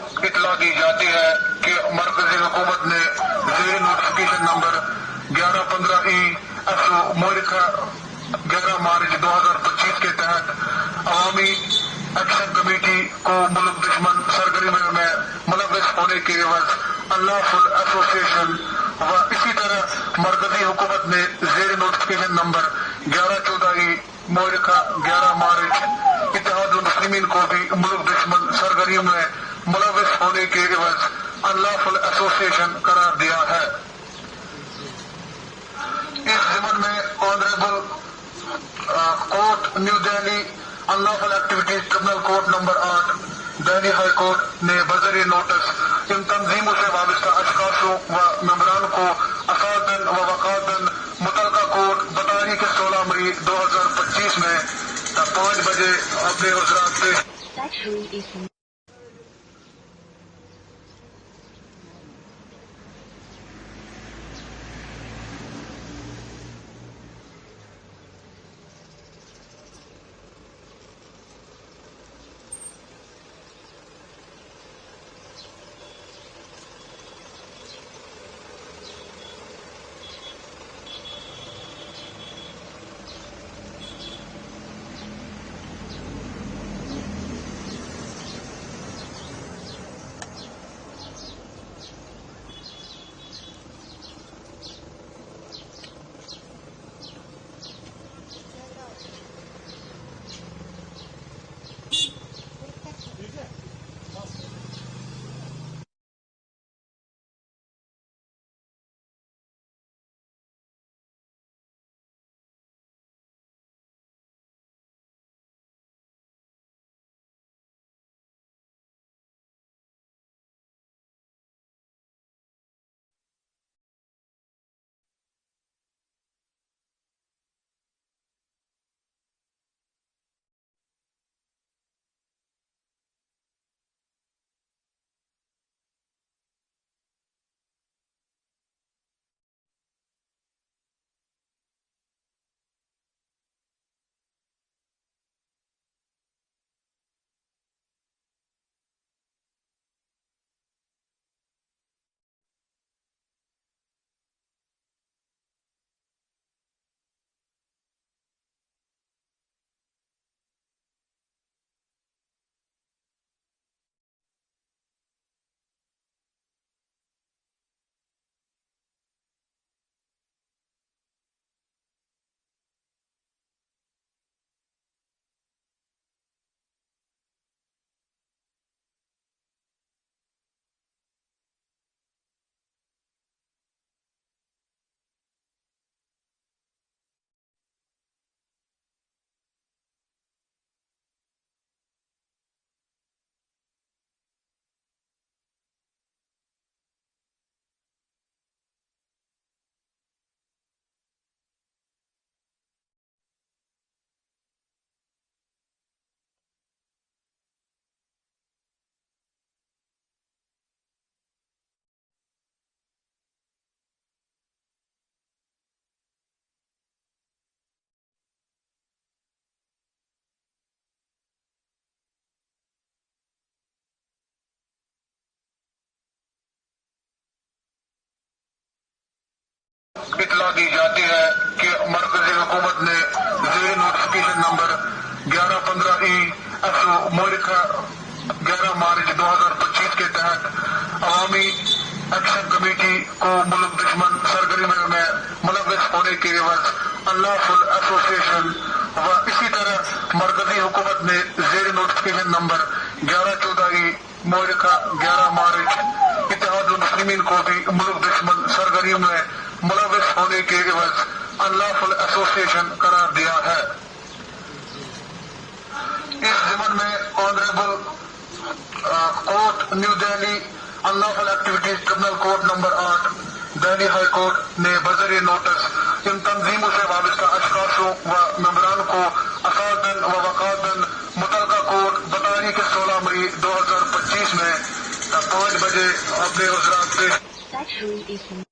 इतला दी जाती है कि मरकजी हुकूमत ने जेर नोटिफिकेशन नंबर 1115 मोरिखा 11 मार्च 2025 के तहत अवामी एक्शन कमेटी को मुल्क दुश्मन सरगर्मियों में मुलव्वस होने के एवज अनलॉफुल एसोसिएशन व इसी तरह मरकजी हुकूमत ने जेर नोटिफिकेशन नंबर 1114 मोरिखा 11 मार्च इत्तेहादुल मुस्लिमीन को भी मुल्क दुश्मन सरगर्मियों में मुलव्वस होने के एवज अनलॉफुल एसोसिएशन करार दिया है। इस ज़िमन में honourable court new Delhi unlawful activities tribunal court number 8 Delhi high court ने बजरिए नोटिस इन तंजीमों से वाबस्ता अशखासों व मेंबरान को असादन व वकादन मुतलका कोर्ट बतारीख 16 मई 2025 में 5 बजे अपने उजरात पेश। इतला दी जाती है कि मरकजी हुकूमत ने जेर नोटिफिकेशन नंबर 1115 मोरिखा 11 मार्च 2025 के तहत अवामी एक्शन कमेटी को मुल्क दुश्मन सरगर्मियों में मुलव्वस होने के एवज अनलॉफुल एसोसिएशन व इसी तरह मरकजी हुकूमत ने जेर नोटिफिकेशन नंबर 1114 मोरिखा 11 मार्च इत्तेहादुल मुस्लिमीन को भी मुल्क दुश्मन सरगर्मियों में मुलव्वस होने के एवज अनलॉफुल एसोसिएशन करार दिया है। इस ज़िमन में honourable court new Delhi unlawful activities tribunal court number 8 Delhi high court ने बजरिए नोटिस इन तंजीमों से वाबस्ता अशखासों व मेंबरान को असादन व वकादन मुतलका कोर्ट बतारीख 16 मई 2025 में 5 बजे अपने उजरात पेश।